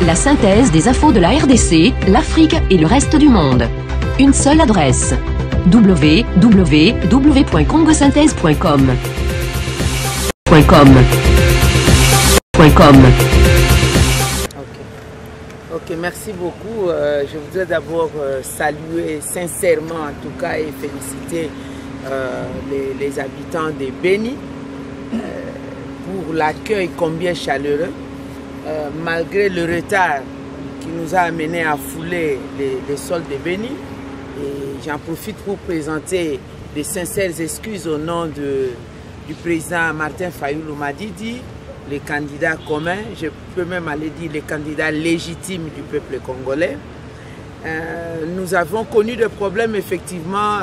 La synthèse des infos de la RDC, l'Afrique et le reste du monde. Une seule adresse. www.congosynthèse.com. Ok, merci beaucoup. Je voudrais d'abord saluer sincèrement en tout cas et féliciter les habitants de Béni pour l'accueil combien chaleureux, malgré le retard qui nous a amené à fouler les sols de Béni. Et j'en profite pour présenter des sincères excuses au nom du président Martin Fayulu Madidi, les candidats communs, je peux même aller dire les candidats légitimes du peuple congolais. Nous avons connu des problèmes effectivement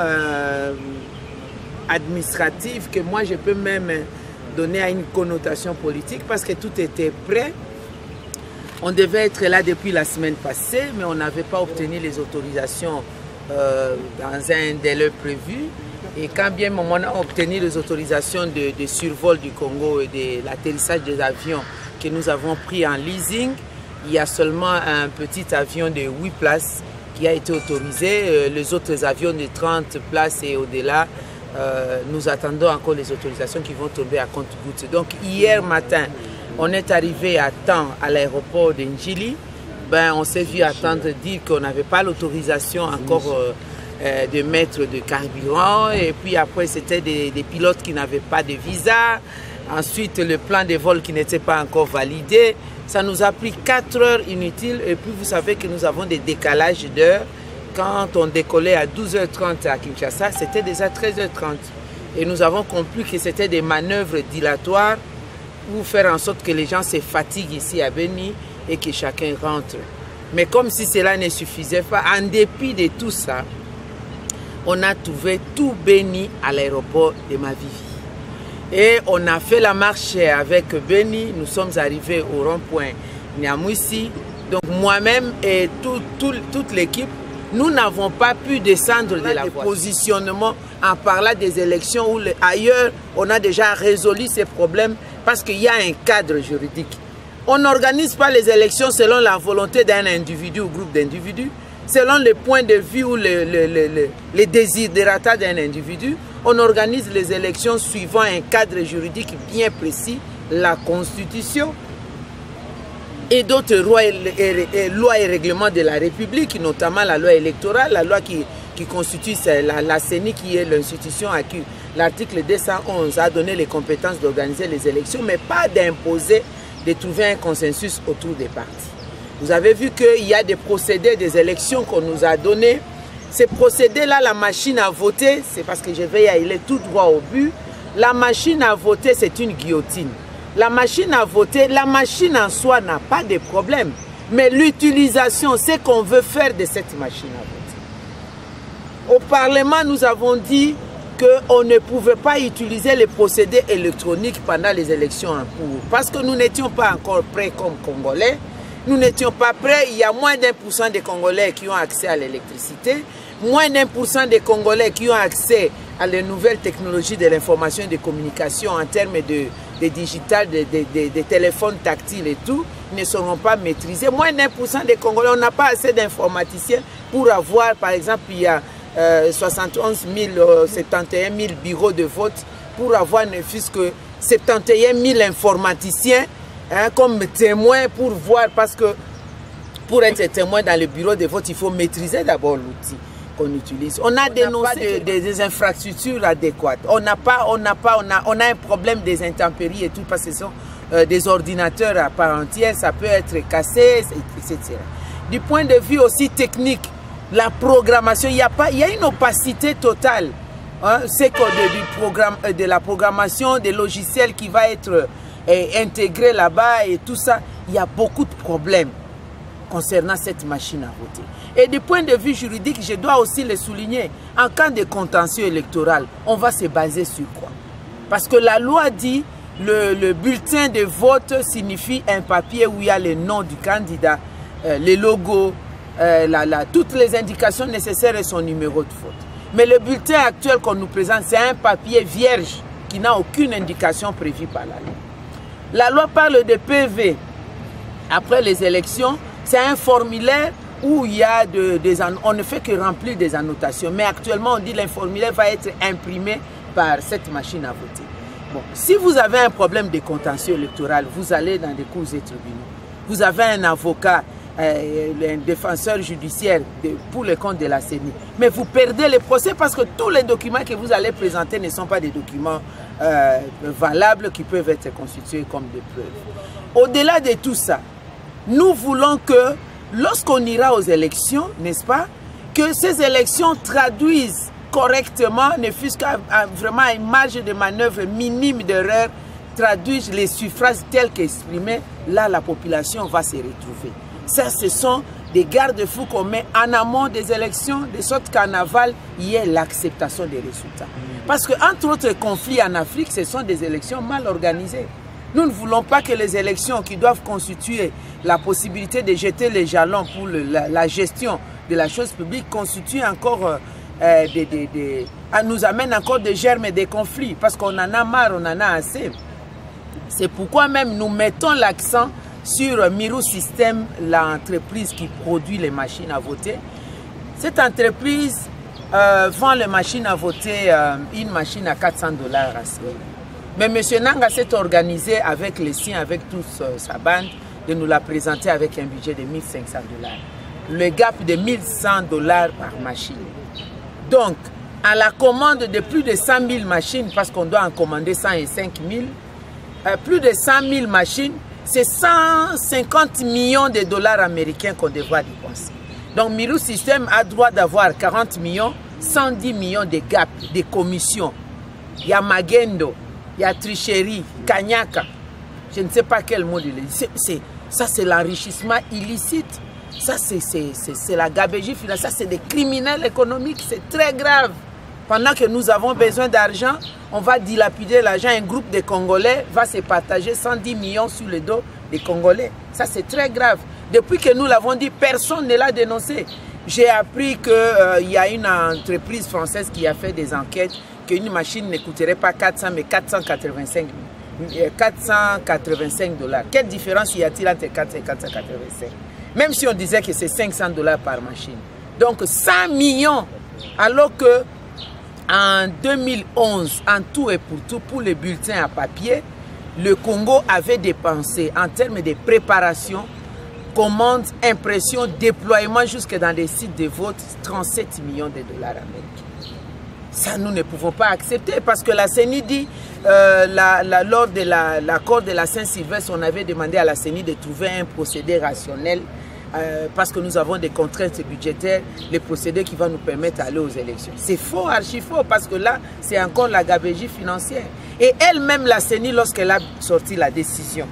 administratifs que moi je peux même donner à une connotation politique parce que tout était prêt. On devait être là depuis la semaine passée, mais on n'avait pas obtenu les autorisations dans un délai prévu. Et quand bien on a obtenu les autorisations de survol du Congo et de l'atterrissage des avions que nous avons pris en leasing, il y a seulement un petit avion de 8 places qui a été autorisé. Les autres avions de 30 places et au-delà, nous attendons encore les autorisations qui vont tomber à compte-gouttes. Donc hier matin, on est arrivé à temps à l'aéroport de Njili. On s'est vu attendre dire qu'on n'avait pas l'autorisation encore de mettre de carburant, et puis après c'était des pilotes qui n'avaient pas de visa, ensuite le plan de vol qui n'était pas encore validé. Ça nous a pris 4 heures inutiles, et puis vous savez que nous avons des décalages d'heures. Quand on décollait à 12h30 à Kinshasa, c'était déjà 13h30 et nous avons compris que c'était des manœuvres dilatoires pour faire en sorte que les gens se fatiguent ici à Béni et que chacun rentre. Mais comme si cela ne suffisait pas, en dépit de tout ça, on a trouvé tout Béni à l'aéroport de Mavivi. Et on a fait la marche avec Béni. Nous sommes arrivés au rond-point Nyamwisi. Donc moi-même et toute l'équipe, nous n'avons pas pu descendre de la voiture. Positionnement en parlant des élections où ailleurs, on a déjà résolu ces problèmes parce qu'il y a un cadre juridique. On n'organise pas les élections selon la volonté d'un individu ou groupe d'individus, selon le point de vue ou les desiderata d'un individu. On organise les élections suivant un cadre juridique bien précis, la Constitution et d'autres lois et règlements de la République, notamment la loi électorale, la loi qui constitue la CENI, qui est l'institution à qui l'article 211 a donné les compétences d'organiser les élections, mais pas d'imposer, de trouver un consensus autour des partis. Vous avez vu qu'il y a des procédés des élections qu'on nous a donnés. Ces procédés-là, la machine à voter, c'est parce que je vais y aller tout droit au but. La machine à voter, c'est une guillotine. La machine à voter, la machine en soi n'a pas de problème. Mais l'utilisation, c'est qu'on veut faire de cette machine à voter. Au Parlement, nous avons dit qu'on ne pouvait pas utiliser les procédés électroniques pendant les élections en cours. Parce que nous n'étions pas encore prêts comme Congolais. Nous n'étions pas prêts. Il y a moins d'1% des Congolais qui ont accès à l'électricité. Moins d'1% des Congolais qui ont accès à les nouvelles technologies de l'information et des communications en termes de digital, de téléphones tactiles et tout, ne seront pas maîtrisés. Moins d'1% des Congolais, on n'a pas assez d'informaticiens pour avoir, par exemple, il y a 71 000 bureaux de vote, pour avoir ne fût-ce que 71 000 informaticiens comme témoins pour voir, parce que pour être témoin dans le bureau de vote, il faut maîtriser d'abord l'outil qu'on utilise. On a dénoncé des infrastructures adéquates. On a un problème des intempéries et tout, parce que ce sont des ordinateurs à part entière, ça peut être cassé, etc. Du point de vue aussi technique, la programmation, il y a une opacité totale. C'est de la programmation des logiciels qui va être intégré là-bas et tout ça. Il y a beaucoup de problèmes concernant cette machine à voter. Et du point de vue juridique, je dois aussi le souligner, en cas de contentieux électoral, on va se baser sur quoi? Parce que la loi dit le bulletin de vote signifie un papier où il y a le nom du candidat, les logos, toutes les indications nécessaires et son numéro de vote. Mais le bulletin actuel qu'on nous présente, c'est un papier vierge qui n'a aucune indication prévue par la loi. La loi parle de PV. après les élections, c'est un formulaire où il y a on ne fait que remplir des annotations. Mais actuellement, on dit que l'informulaire va être imprimé par cette machine à voter. Bon, si vous avez un problème de contentieux électoral, vous allez dans des cours et tribunaux. Vous avez un avocat, un défenseur judiciaire pour le compte de la CENI. Mais vous perdez le procès parce que tous les documents que vous allez présenter ne sont pas des documents valables qui peuvent être constitués comme des preuves. Au-delà de tout ça, nous voulons que lorsqu'on ira aux élections, n'est-ce pas, que ces élections traduisent correctement, ne fût-ce qu'à vraiment une marge de manœuvre minime d'erreur, traduisent les suffrages tels qu'exprimés, là la population va se retrouver. Ça, ce sont des garde-fous qu'on met en amont des élections, de sorte qu'en aval, il y ait l'acceptation des résultats. Parce que, entre autres conflits en Afrique, ce sont des élections mal organisées. Nous ne voulons pas que les élections qui doivent constituer la possibilité de jeter les jalons pour la gestion de la chose publique constituent encore nous amène encore des germes et des conflits parce qu'on en a marre, on en a assez. C'est pourquoi même nous mettons l'accent sur Mirou System, l'entreprise qui produit les machines à voter. Cette entreprise vend les machines à voter, une machine à 400 $ à ce moment. Mais M. Nanga s'est organisé avec les siens, avec toute sa bande, de nous la présenter avec un budget de 1 500 $. Le gap de 1 100 $ par machine. Donc, à la commande de plus de 100 000 machines, parce qu'on doit en commander 105 000, plus de 100 000 machines, c'est 150 millions de dollars américains qu'on devra dépenser. Donc, Mirou System a droit d'avoir 40 millions, 110 millions de gap, de commissions. Il y a Magendo, il y a tricherie, Kanyaka, je ne sais pas quel mot il est. Ça, c'est l'enrichissement illicite. Ça, c'est la gabegie financière. Ça, c'est des criminels économiques. C'est très grave. Pendant que nous avons besoin d'argent, on va dilapider l'argent. Un groupe de Congolais va se partager 110 millions sur le dos des Congolais. Ça, c'est très grave. Depuis que nous l'avons dit, personne ne l'a dénoncé. J'ai appris qu'il y a une entreprise française qui a fait des enquêtes, qu'une machine ne coûterait pas 400, mais 485 $. Quelle différence y a-t-il entre 400 et 485? Même si on disait que c'est 500 $ par machine. Donc 100 millions. Alors que en 2011, en tout et pour tout, pour les bulletins à papier, le Congo avait dépensé en termes de préparation, commande, impression, déploiement jusque dans des sites de vote, 37 millions de $ américains. Ça, nous ne pouvons pas accepter parce que la CENI dit, lors de l'accord de la Saint-Sylvestre, on avait demandé à la CENI de trouver un procédé rationnel parce que nous avons des contraintes budgétaires, les procédés qui vont nous permettre d'aller aux élections. C'est faux, archi faux, parce que là, c'est encore la gabegie financière. Et elle-même, la CENI, lorsqu'elle a sorti la décision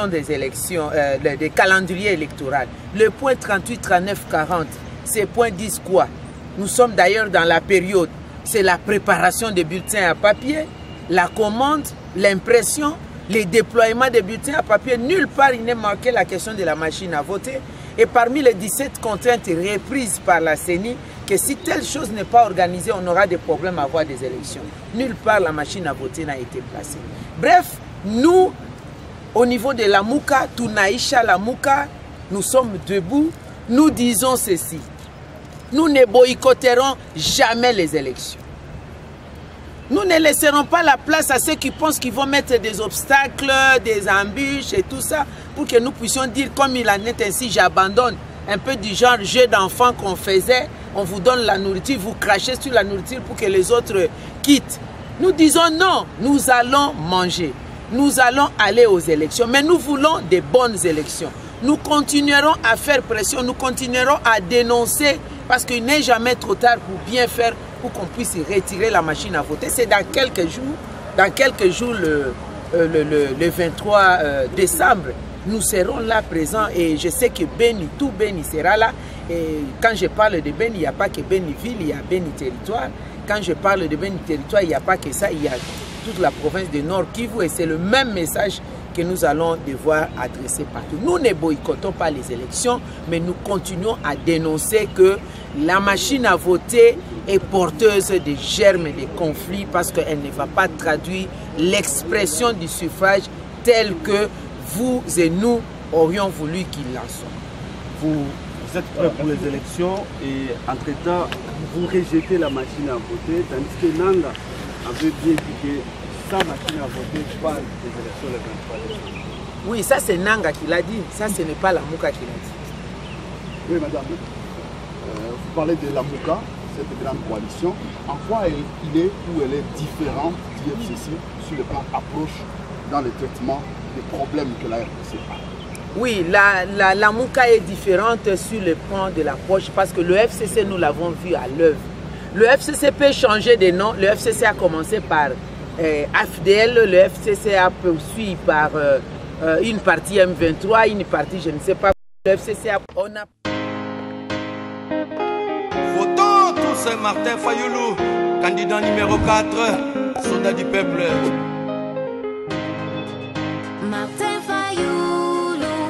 des élections, des calendriers électoraux, le point 38, 39, 40, ces points disent quoi? Nous sommes d'ailleurs dans la période, c'est la préparation des bulletins à papier, la commande, l'impression, les déploiements des bulletins à papier. Nulle part il n'est marqué la question de la machine à voter. Et parmi les 17 contraintes reprises par la CENI, que si telle chose n'est pas organisée, on aura des problèmes à avoir des élections. Nulle part la machine à voter n'a été placée. Bref, nous, au niveau de la Mouka, Tunaïcha la Mouka, nous sommes debout, nous disons ceci. Nous ne boycotterons jamais les élections. Nous ne laisserons pas la place à ceux qui pensent qu'ils vont mettre des obstacles, des embûches et tout ça pour que nous puissions dire comme il en est ainsi, j'abandonne. Un peu du genre jeu d'enfant qu'on faisait, on vous donne la nourriture, vous crachez sur la nourriture pour que les autres quittent. Nous disons non, nous allons manger, nous allons aller aux élections, mais nous voulons des bonnes élections. Nous continuerons à faire pression, nous continuerons à dénoncer parce qu'il n'est jamais trop tard pour bien faire, pour qu'on puisse retirer la machine à voter. C'est dans quelques jours, le 23 décembre, nous serons là présents et je sais que Beni, tout Beni sera là. Et quand je parle de Beni, il n'y a pas que Beniville, il y a Beni Territoire. Quand je parle de Beni Territoire, il n'y a pas que ça, il y a toute la province de Nord Kivu et c'est le même message que nous allons devoir adresser partout. Nous ne boycottons pas les élections, mais nous continuons à dénoncer que la machine à voter est porteuse de germes et de conflits parce qu'elle ne va pas traduire l'expression du suffrage telle que vous et nous, aurions voulu qu'il en soit. Vous êtes prêts pour les élections et entre-temps, vous rejetez la machine à voter, tandis que Nanga avait bien dit que sa machine à voter pas des élections le 23 décembre. Oui, ça c'est Nanga qui l'a dit, ça ce n'est pas la Mouka qui l'a dit. Oui, madame. Vous parlez de la Mouka, cette grande coalition. En quoi il est ou elle est différente du FCC sur le plan approche dans le traitement des problèmes que la RDC a? Oui, la Mouka est différente sur le plan de l'approche parce que le FCC, nous l'avons vu à l'œuvre. Le FCC peut changer de nom. Le FCC a commencé par AFDL, le FCC a poursuivi par une partie M23, une partie, je ne sais pas. Le FCC a... Votons tous Martin Fayoulou, candidat numéro 4, soldat du peuple. Martin Fayoulou,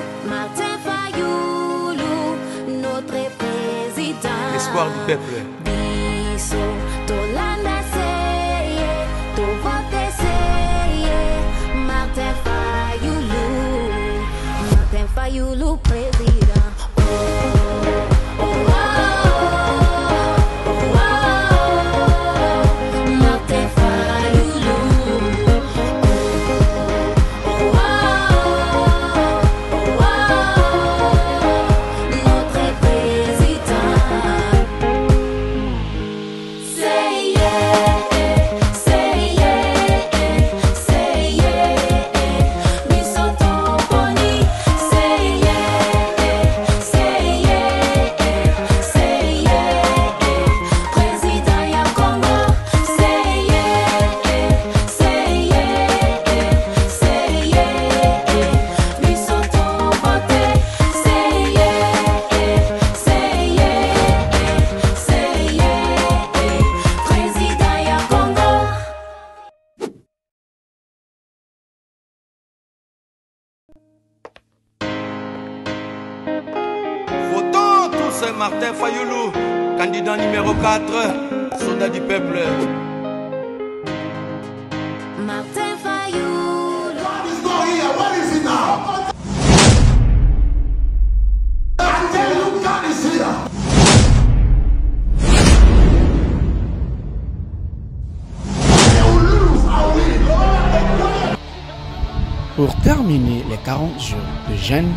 notre président. L'espoir du peuple. Biso, Tolanda seye, to vote seye. Martin Fayoulou, président. Votons tous Martin Fayoulou, candidat numéro 4, soldat du peuple. Martin Fayoulou. What is going here? What is it now? I tell you, God is here. Pour terminer les 40 jours de jeûne,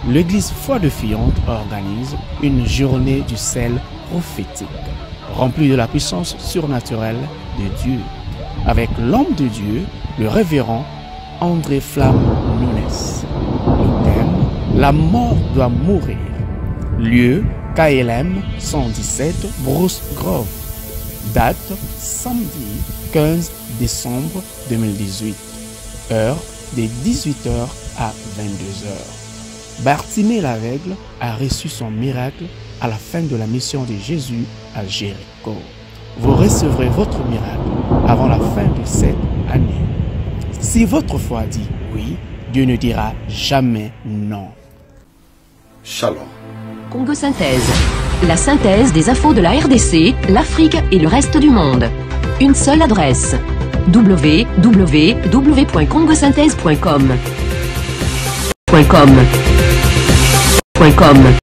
l'église Foi de Fillante organise une journée du sel prophétique, remplie de la puissance surnaturelle de Dieu, avec l'homme de Dieu, le révérend André Flamme Nunes. Le thème, la mort doit mourir. Lieu, KLM 117 Bruce Grove. Date, samedi 15 décembre 2018. Heure, de 18h à 22h. Bartimée l'aveugle a reçu son miracle à la fin de la mission de Jésus à Jéricho. Vous recevrez votre miracle avant la fin de cette année. Si votre foi dit oui, Dieu ne dira jamais non. Shalom. Congo Synthèse. La synthèse des infos de la RDC, l'Afrique et le reste du monde. Une seule adresse. www.congosynthèse.com.